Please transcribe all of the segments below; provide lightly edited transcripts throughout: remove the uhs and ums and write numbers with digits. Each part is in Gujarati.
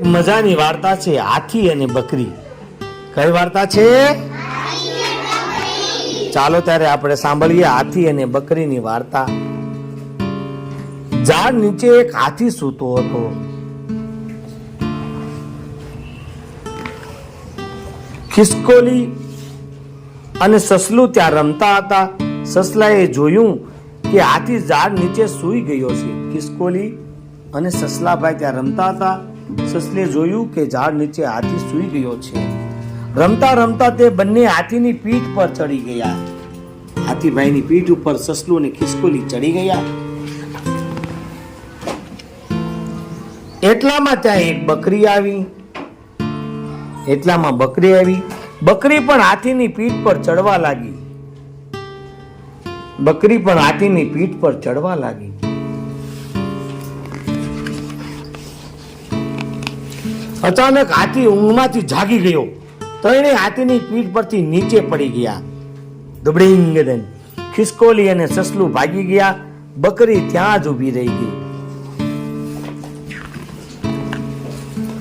મજાની વાર્તા છે હાથી અને બકરી. કઈ વાર્તા છે? ચાલો ત્યારે આપણે સાંભળીએ હાથી અને બકરીની વાર્તા. ઝાડ નીચે એક હાથી સૂતો હતો. ખિસકોલી અને સસલું ત્યાં રમતા હતા. સસલાએ જોયું કે હાથી ઝાડ નીચે સૂઈ ગયો છે. ખિસકોલી અને સસલાભાઈ ત્યાં રમતા હતા. સસલે જોયું કે ઝાડ નીચે હાથી સૂઈ ગયો છે. રમતા રમતા તે બંને હાથીની પીઠ પર ચડી ગયા. હાથીભાઈની પીઠ ઉપર સસલું અને ખિસકોલી ચડી ગયા. એટલામાં ત્યાં એક બકરી આવી. બકરી પણ હાથીની પીઠ પર ચડવા લાગી. અચાનક હાથી ઊંઘમાંથી જાગી ગયો. ત્રણેય હાથીની પીઠ પરથી નીચે પડી ગયા. દબડીંગ દન. ખિસકોલી અને સસલું ભાગી ગયા. બકરી ત્યાં જ ઊભી રહી ગઈ.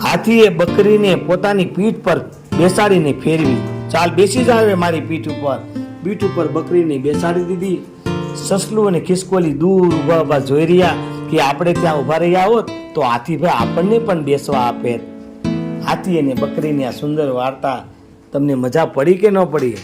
હાથીએ બકરીને પોતાની પીઠ પર બેસાડીને ફેરવી. ચાલ બેસી જાવે મારી પીઠ ઉપર. પીઠ ઉપર બકરીને બેસાડી દીધી. સસલું અને ખિસકોલી દૂર ઉભા જોઈ રહ્યા કે આપણે ત્યાં ઉભા રહ્યા હોત તો હાથીભાઈ આપણને પણ બેસવા આપે. હાથી અને બકરીની આ સુંદર વાર્તા તમને મજા પડી કે ન પડી?